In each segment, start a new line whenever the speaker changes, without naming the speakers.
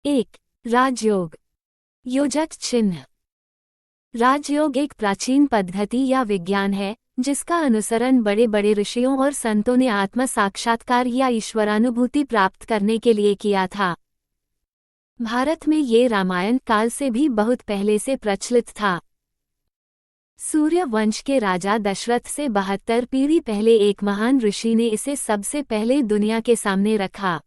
एक, राजयोग। योजक चिन्ह। राजयोग एक प्राचीन पद्धति या विज्ञान है जिसका अनुसरण बड़े बड़े ऋषियों और संतों ने आत्म साक्षात्कार या ईश्वरानुभूति प्राप्त करने के लिए किया था। भारत में ये रामायण काल से भी बहुत पहले से प्रचलित था। सूर्य वंश के राजा दशरथ से 72 पीढ़ी पहले एक महान ऋषि ने इसे सबसे पहले दुनिया के सामने रखा।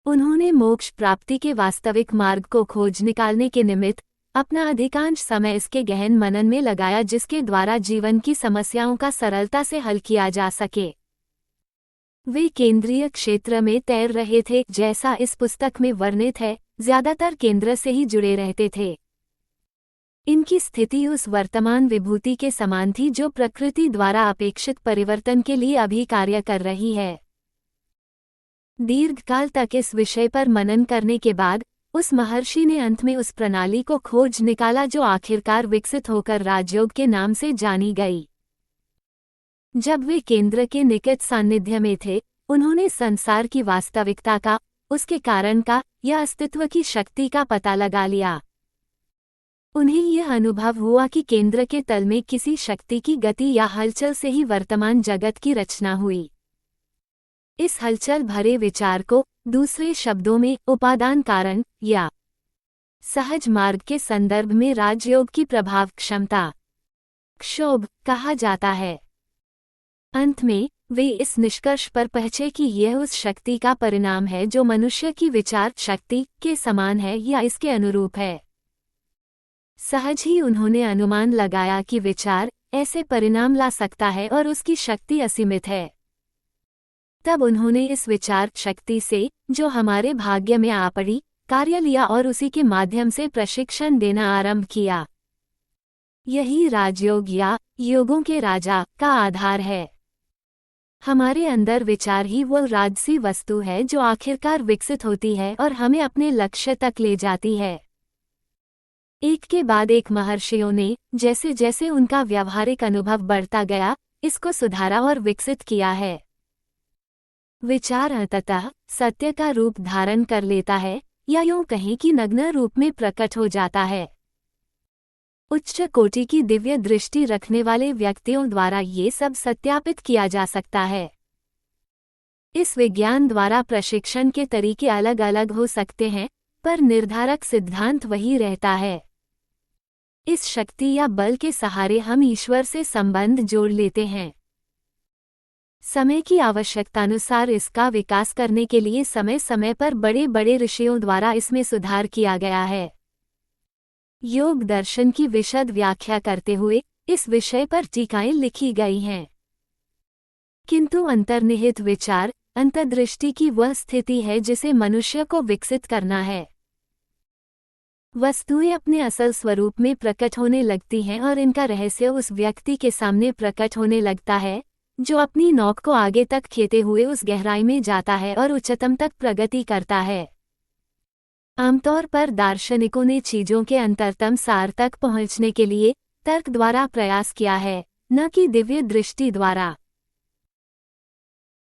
उन्होंने मोक्ष प्राप्ति के वास्तविक मार्ग को खोज निकालने के निमित्त अपना अधिकांश समय इसके गहन मनन में लगाया, जिसके द्वारा जीवन की समस्याओं का सरलता से हल किया जा सके। वे केंद्रीय क्षेत्र में तैर रहे थे, जैसा इस पुस्तक में वर्णित है, ज्यादातर केंद्र से ही जुड़े रहते थे। इनकी स्थिति उस वर्तमान विभूति के समान थी जो प्रकृति द्वारा अपेक्षित परिवर्तन के लिए अभी कार्य कर रही है। दीर्घकाल तक इस विषय पर मनन करने के बाद उस महर्षि ने अंत में उस प्रणाली को खोज निकाला जो आखिरकार विकसित होकर राजयोग के नाम से जानी गई। जब वे केंद्र के निकट सान्निध्य में थे, उन्होंने संसार की वास्तविकता का, उसके कारण का या अस्तित्व की शक्ति का पता लगा लिया। उन्हें यह अनुभव हुआ कि केंद्र के तल में किसी शक्ति की गति या हलचल से ही वर्तमान जगत की रचना हुई। इस हलचल भरे विचार को दूसरे शब्दों में उपादान कारण या सहज मार्ग के संदर्भ में राजयोग की प्रभाव क्षमता क्षोभ कहा जाता है। अंत में वे इस निष्कर्ष पर पहुंचे कि यह उस शक्ति का परिणाम है जो मनुष्य की विचार शक्ति के समान है या इसके अनुरूप है। सहज ही उन्होंने अनुमान लगाया कि विचार ऐसे परिणाम ला सकता है और उसकी शक्ति असीमित है। तब उन्होंने इस विचार शक्ति से, जो हमारे भाग्य में आ पड़ी, कार्य लिया और उसी के माध्यम से प्रशिक्षण देना आरंभ किया। यही राजयोग या योगों के राजा का आधार है। हमारे अंदर विचार ही वो राजसी वस्तु है जो आखिरकार विकसित होती है और हमें अपने लक्ष्य तक ले जाती है। एक के बाद एक महर्षियों ने जैसे जैसे उनका व्यावहारिक अनुभव बढ़ता गया, इसको सुधारा और विकसित किया है। विचार अंततः सत्य का रूप धारण कर लेता है, या यूं कहें कि नग्न रूप में प्रकट हो जाता है। उच्च कोटि की दिव्य दृष्टि रखने वाले व्यक्तियों द्वारा ये सब सत्यापित किया जा सकता है। इस विज्ञान द्वारा प्रशिक्षण के तरीके अलग अलग हो सकते हैं, पर निर्धारक सिद्धांत वही रहता है। इस शक्ति या बल के सहारे हम ईश्वर से संबंध जोड़ लेते हैं। समय की आवश्यकतानुसार इसका विकास करने के लिए समय समय पर बड़े बड़े ऋषियों द्वारा इसमें सुधार किया गया है। योग दर्शन की विशद व्याख्या करते हुए इस विषय पर टीकाएं लिखी गई हैं। किंतु अंतर्निहित विचार अंतर्दृष्टि की वह स्थिति है जिसे मनुष्य को विकसित करना है। वस्तुएं अपने असल स्वरूप में प्रकट होने लगती हैं और इनका रहस्य उस व्यक्ति के सामने प्रकट होने लगता है जो अपनी नौक को आगे तक खींचते हुए उस गहराई में जाता है और उच्चतम तक प्रगति करता है। आमतौर पर दार्शनिकों ने चीजों के अंतरतम सार तक पहुंचने के लिए तर्क द्वारा प्रयास किया है, न कि दिव्य दृष्टि द्वारा।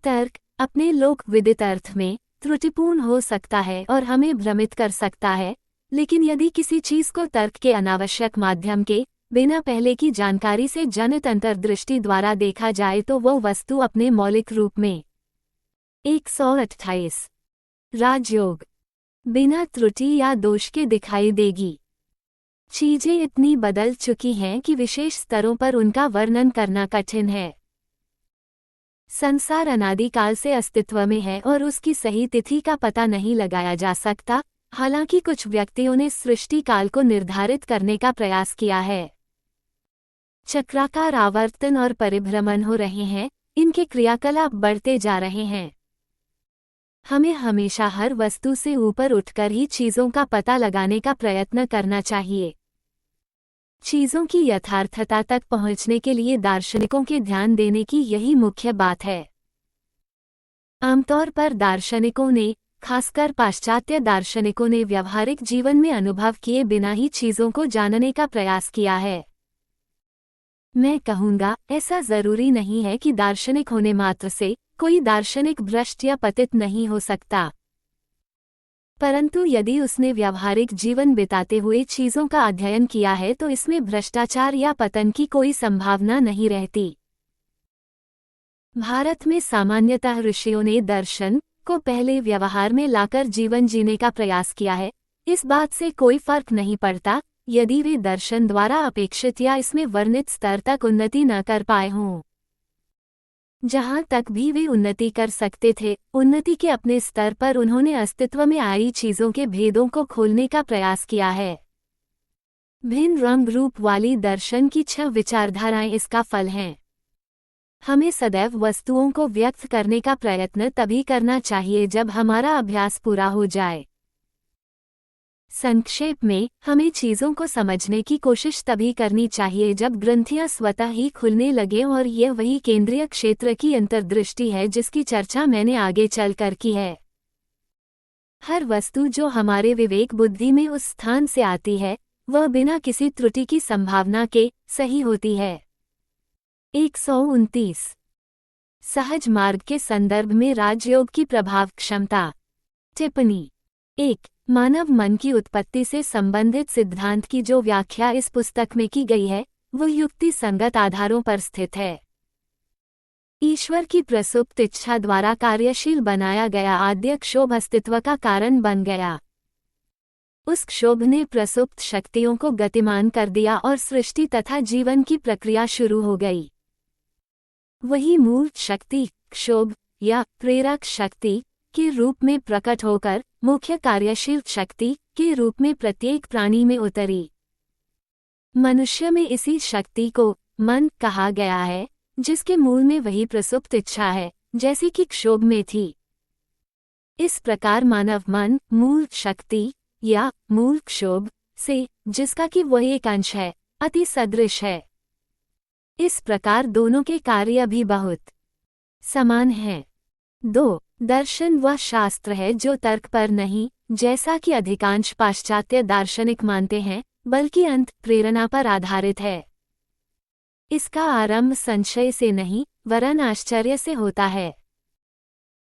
तर्क अपने लोक विदित अर्थ में त्रुटिपूर्ण हो सकता है और हमें भ्रमित कर सकता है, लेकिन यदि किसी चीज को तर्क के अनावश्यक माध्यम के बिना पहले की जानकारी से जनित अंतर्दृष्टि द्वारा देखा जाए तो वो वस्तु अपने मौलिक रूप में 128 राजयोग बिना त्रुटि या दोष के दिखाई देगी। चीजें इतनी बदल चुकी हैं कि विशेष स्तरों पर उनका वर्णन करना कठिन है। संसार अनादिकाल से अस्तित्व में है और उसकी सही तिथि का पता नहीं लगाया जा सकता, हालांकि कुछ व्यक्तियों ने सृष्टि काल को निर्धारित करने का प्रयास किया है। चक्राकार आवर्तन और परिभ्रमण हो रहे हैं, इनके क्रियाकलाप बढ़ते जा रहे हैं। हमें हमेशा हर वस्तु से ऊपर उठकर ही चीजों का पता लगाने का प्रयत्न करना चाहिए। चीजों की यथार्थता तक पहुंचने के लिए दार्शनिकों के ध्यान देने की यही मुख्य बात है। आमतौर पर दार्शनिकों ने, खासकर पाश्चात्य दार्शनिकों ने व्यावहारिक जीवन में अनुभव किए बिना ही चीजों को जानने का प्रयास किया है। मैं कहूँगा, ऐसा जरूरी नहीं है कि दार्शनिक होने मात्र से कोई दार्शनिक भ्रष्ट या पतित नहीं हो सकता। परंतु यदि उसने व्यावहारिक जीवन बिताते हुए चीजों का अध्ययन किया है तो इसमें भ्रष्टाचार या पतन की कोई संभावना नहीं रहती। भारत में सामान्यतः ऋषियों ने दर्शन को पहले व्यवहार में लाकर जीवन जीने का प्रयास किया है। इस बात से कोई फर्क नहीं पड़ता यदि वे दर्शन द्वारा अपेक्षित या इसमें वर्णित स्तर तक उन्नति न कर पाए हों। जहां तक भी वे उन्नति कर सकते थे, उन्नति के अपने स्तर पर उन्होंने अस्तित्व में आई चीजों के भेदों को खोलने का प्रयास किया है। भिन्न रंग रूप वाली दर्शन की 6 विचारधाराएं इसका फल हैं। हमें सदैव वस्तुओं को व्यक्त करने का प्रयत्न तभी करना चाहिए जब हमारा अभ्यास पूरा हो जाए। संक्षेप में, हमें चीजों को समझने की कोशिश तभी करनी चाहिए जब ग्रंथियां स्वतः ही खुलने लगें, और यह वही केंद्रीय क्षेत्र की अंतर्दृष्टि है जिसकी चर्चा मैंने आगे चलकर की है। हर वस्तु जो हमारे विवेक बुद्धि में उस स्थान से आती है, वह बिना किसी त्रुटि की संभावना के सही होती है। 129 सहज मार्ग के संदर्भ में राजयोग की प्रभाव क्षमता। टिप्पणी 1 मानव मन की उत्पत्ति से संबंधित सिद्धांत की जो व्याख्या इस पुस्तक में की गई है, वह युक्ति संगत आधारों पर स्थित है। ईश्वर की प्रसुप्त इच्छा द्वारा कार्यशील बनाया गया आद्य क्षोभ अस्तित्व का कारण बन गया। उस क्षोभ ने प्रसुप्त शक्तियों को गतिमान कर दिया और सृष्टि तथा जीवन की प्रक्रिया शुरू हो गई। वही मूल शक्ति क्षोभ या प्रेरक शक्ति के रूप में प्रकट होकर मुख्य कार्यशील शक्ति के रूप में प्रत्येक प्राणी में उतरी। मनुष्य में इसी शक्ति को मन कहा गया है, जिसके मूल में वही प्रसुप्त इच्छा है, जैसी कि क्षोभ में थी। इस प्रकार मानव मन मूल शक्ति या मूल क्षोभ से, जिसका कि वह एक अंश है, अति सदृश है। इस प्रकार दोनों के कार्य भी बहुत समान हैं। 2 दर्शन वह शास्त्र है जो तर्क पर नहीं, जैसा कि अधिकांश पाश्चात्य दार्शनिक मानते हैं, बल्कि अंत प्रेरणा पर आधारित है। इसका आरंभ संशय से नहीं, वरन आश्चर्य से होता है।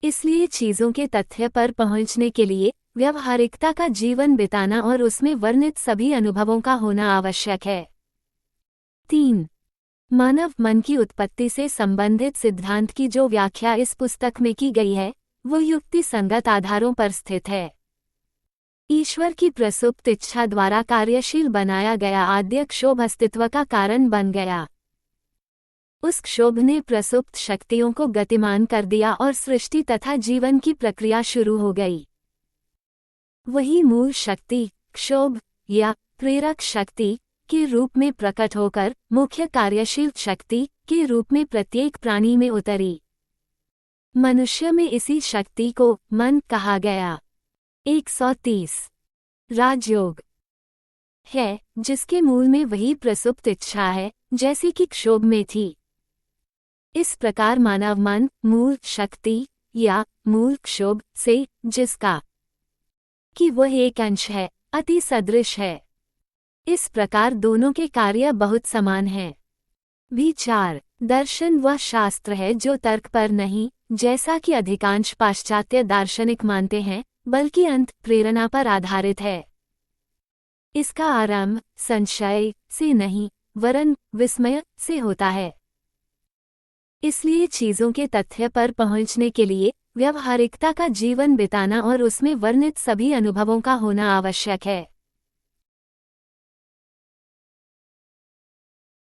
इसलिए चीजों के तथ्य पर पहुंचने के लिए व्यावहारिकता का जीवन बिताना और उसमें वर्णित सभी अनुभवों का होना आवश्यक है। 3 मानव मन की उत्पत्ति से संबंधित सिद्धांत की जो व्याख्या इस पुस्तक में की गई है, वो युक्ति संगत आधारों पर स्थित है। ईश्वर की प्रसुप्त इच्छा द्वारा कार्यशील बनाया गया आद्य क्षोभ अस्तित्व का कारण बन गया। उस क्षोभ ने प्रसुप्त शक्तियों को गतिमान कर दिया और सृष्टि तथा जीवन की प्रक्रिया शुरू हो गई। वही मूल शक्ति क्षोभ या प्रेरक शक्ति के रूप में प्रकट होकर मुख्य कार्यशील शक्ति के रूप में प्रत्येक प्राणी में उतरी। मनुष्य में इसी शक्ति को मन कहा गया। 130 राजयोग है, जिसके मूल में वही प्रसुप्त इच्छा है, जैसी कि क्षोभ में थी। इस प्रकार मानव मन मूल शक्ति या मूल क्षोभ से, जिसका कि वह एक अंश है, अति सदृश है। इस प्रकार दोनों के कार्य बहुत समान हैं। 4 दर्शन वह शास्त्र है जो तर्क पर नहीं, जैसा कि अधिकांश पाश्चात्य दार्शनिक मानते हैं, बल्कि अंत प्रेरणा पर आधारित है। इसका आरंभ संशय से नहीं, वरन विस्मय से होता है। इसलिए चीजों के तथ्य पर पहुंचने के लिए व्यावहारिकता का जीवन बिताना और उसमें वर्णित सभी अनुभवों का होना आवश्यक है।